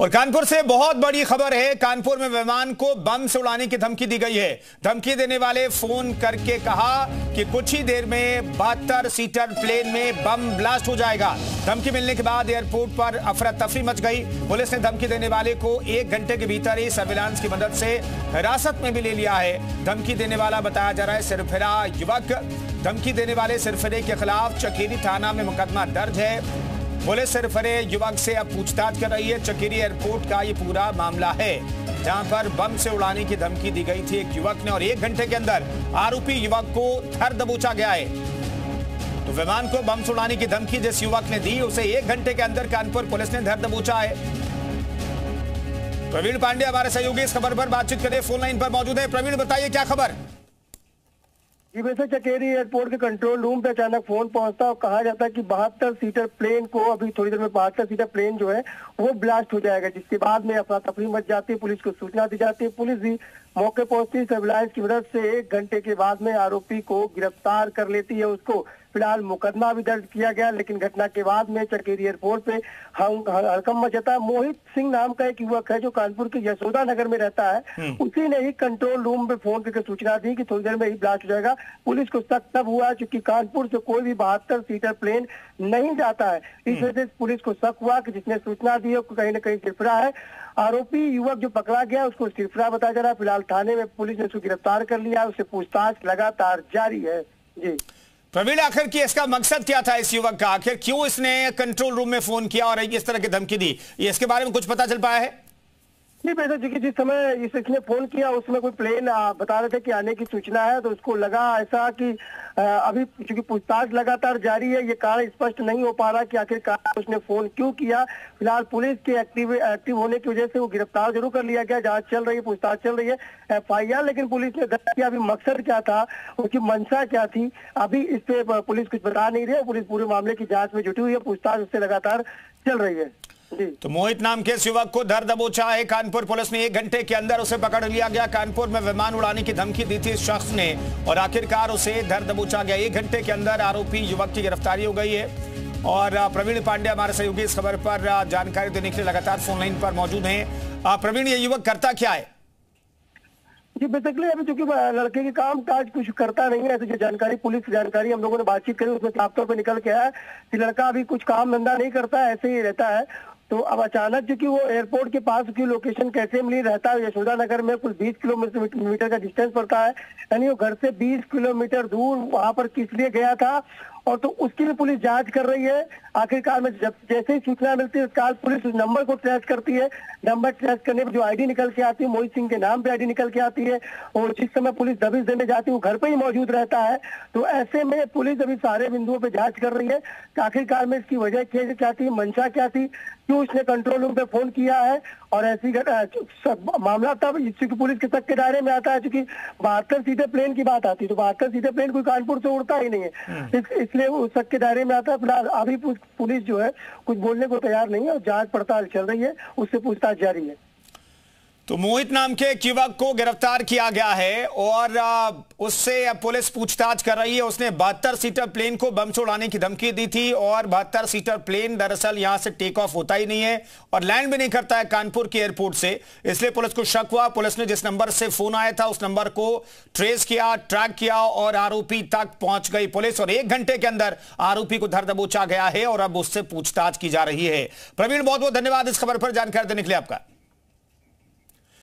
और कानपुर से बहुत बड़ी खबर है। कानपुर में विमान को बम से उड़ाने की धमकी दी गई है। धमकी देने वाले फोन करके कहा कि कुछ ही देर में 72 सीटर प्लेन में बम ब्लास्ट हो जाएगा। धमकी मिलने के बाद एयरपोर्ट पर अफरा तफरी मच गई। पुलिस ने धमकी देने वाले को 1 घंटे के भीतर ही सर्विलांस की मदद से हिरासत में भी ले लिया है। धमकी देने वाला बताया जा रहा है सिरफिरा युवक। धमकी देने वाले सिरफिरे के खिलाफ चकेरी थाना में मुकदमा दर्ज है। पुलिस सिरफिरे युवक से अब पूछताछ कर रही है। चकेरी एयरपोर्ट का ये पूरा मामला है, जहां पर बम से उड़ाने की धमकी दी गई थी एक युवक ने, और 1 घंटे के अंदर आरोपी युवक को धर दबोचा गया है। तो विमान को बम से उड़ाने की धमकी जिस युवक ने दी, उसे 1 घंटे के अंदर कानपुर पुलिस ने धर दबोचा है। प्रवीण पांडे हमारे सहयोगी इस खबर पर बातचीत करें, फोन लाइन पर मौजूद है। प्रवीण, बताइए क्या खबर। जी, वैसे चकेरी एयरपोर्ट के कंट्रोल रूम पे अचानक फोन पहुंचता और कहा जाता है कि 72 सीटर प्लेन को अभी थोड़ी देर में 72 सीटर प्लेन जो है वो ब्लास्ट हो जाएगा, जिसके बाद में अफरा तफरी मच जाती है। पुलिस को सूचना दी जाती है। पुलिस भी मौके पहुंचती, सर्विलांस की मदद से 1 घंटे के बाद में आरोपी को गिरफ्तार कर लेती है। उसको फिलहाल मुकदमा भी दर्ज किया गया, लेकिन घटना के बाद में चकेरी एयरपोर्ट पे हड़कंप मचा। मोहित सिंह नाम का एक युवक है जो कानपुर के यशोदा नगर में रहता है। उसी ने ही कंट्रोल रूम पे फोन करके सूचना दी कि थोड़ी देर में ही ब्लास्ट हो जाएगा। पुलिस को शक तब हुआ क्योंकि कानपुर से कोई भी 72 सीटर प्लेन नहीं जाता है। इस वजह से पुलिस को शक हुआ कि जिसने सूचना दी है कहीं न कहीं सिरफिरा है। आरोपी युवक जो पकड़ा गया उसको सिरफिरा बताया जा रहा है। फिलहाल थाने में पुलिस ने उसको गिरफ्तार कर लिया। उससे पूछताछ लगातार जारी है। जी प्रवीण, आखिर की इसका मकसद क्या था इस युवक का? आखिर क्यों इसने कंट्रोल रूम में फोन किया और इस तरह की धमकी दी, ये इसके बारे में कुछ पता चल पाया है? नहीं, वैसे जिस समय इसने फोन किया उसमें कोई प्लेन बता रहे थे कि आने की सूचना है, तो उसको लगा ऐसा कि अभी क्योंकि पूछताछ लगातार जारी है, ये कारण स्पष्ट नहीं हो पा रहा कि आखिरकार उसने फोन क्यों किया। फिलहाल पुलिस के एक्टिव होने की वजह से वो गिरफ्तार जरूर कर लिया गया। जांच चल रही है, पूछताछ चल रही है, FIR लेकिन पुलिस ने दर्ज किया। अभी मकसद क्या था, उसकी मंशा क्या थी, अभी इस पे पुलिस कुछ बता नहीं रही है। पुलिस पूरे मामले की जाँच में जुटी हुई है, पूछताछ उससे लगातार चल रही है। तो मोहित नाम के इस युवक को धर दबोचा है कानपुर पुलिस ने। 1 घंटे के अंदर उसे पकड़ लिया गया। कानपुर में विमान उड़ाने की धमकी दी थी इस शख्स ने और आखिरकार उसे धर दबोचा गया। 1 घंटे के अंदर आरोपी युवक की गिरफ्तारी हो गई है। और प्रवीण पांडे हमारे सहयोगी इस खबर पर जानकारी देने के लिए लगातार फोन लाइन पर मौजूद हैं। प्रवीण, ये युवक करता क्या है? जी, बेसिकली अभी चूंकि लड़के के काम काज कुछ करता नहीं है, ऐसी जो जानकारी पुलिस जानकारी हम लोगों ने बातचीत करी उसमें साफ तौर पर निकल के आया कि लड़का अभी कुछ काम धंधा नहीं करता है, ऐसे ही रहता है। तो अब अचानक चूंकि वो एयरपोर्ट के पास की लोकेशन कैसे मिली, रहता है यशोदा नगर में, कुछ 20 किलोमीटर का डिस्टेंस पड़ता है, यानी वो घर से 20 किलोमीटर दूर वहां पर किस लिए गया था, और तो उसकी भी पुलिस जांच कर रही है। आखिरकार में जब जैसे ही सूचना मिलती है तत्काल पुलिस उस नंबर को ट्रेस करती है। नंबर ट्रेस करने पर जो आईडी निकल के आती है, मोहित सिंह के नाम पे आईडी निकल के आती है, और जिस समय पुलिस दबिश देने जाती है वो घर पे ही मौजूद रहता है। तो ऐसे में पुलिस अभी सारे बिंदुओं पे जांच कर रही है कि आखिरकार में इसकी वजह क्या थी, मंशा क्या थी, क्यों इसने कंट्रोल रूम पे फोन किया है। और ऐसी मामला तब चूंकि पुलिस के शक के दायरे में आता है, चूंकि 72 सीटर प्लेन की बात आती है, तो 72 सीटर प्लेन कोई कानपुर से उड़ता ही नहीं है, इसलिए वो शक के दायरे में आता है। फिलहाल अभी पुलिस जो है कुछ बोलने को तैयार नहीं है और जांच पड़ताल चल रही है, उससे पूछताछ जारी है। तो मोहित नाम के एक युवक को गिरफ्तार किया गया है और उससे अब पुलिस पूछताछ कर रही है। उसने 72 सीटर प्लेन को बम से उड़ाने की धमकी दी थी और 72 सीटर प्लेन दरअसल यहां से टेक ऑफ होता ही नहीं है और लैंड भी नहीं करता है कानपुर के एयरपोर्ट से। इसलिए पुलिस को शक हुआ। पुलिस ने जिस नंबर से फोन आया था उस नंबर को ट्रेस किया, ट्रैक किया और आरोपी तक पहुंच गई पुलिस, और 1 घंटे के अंदर आरोपी को धर दबोचा गया है और अब उससे पूछताछ की जा रही है। प्रवीण, बहुत बहुत धन्यवाद इस खबर पर जानकारी देने के लिए आपका।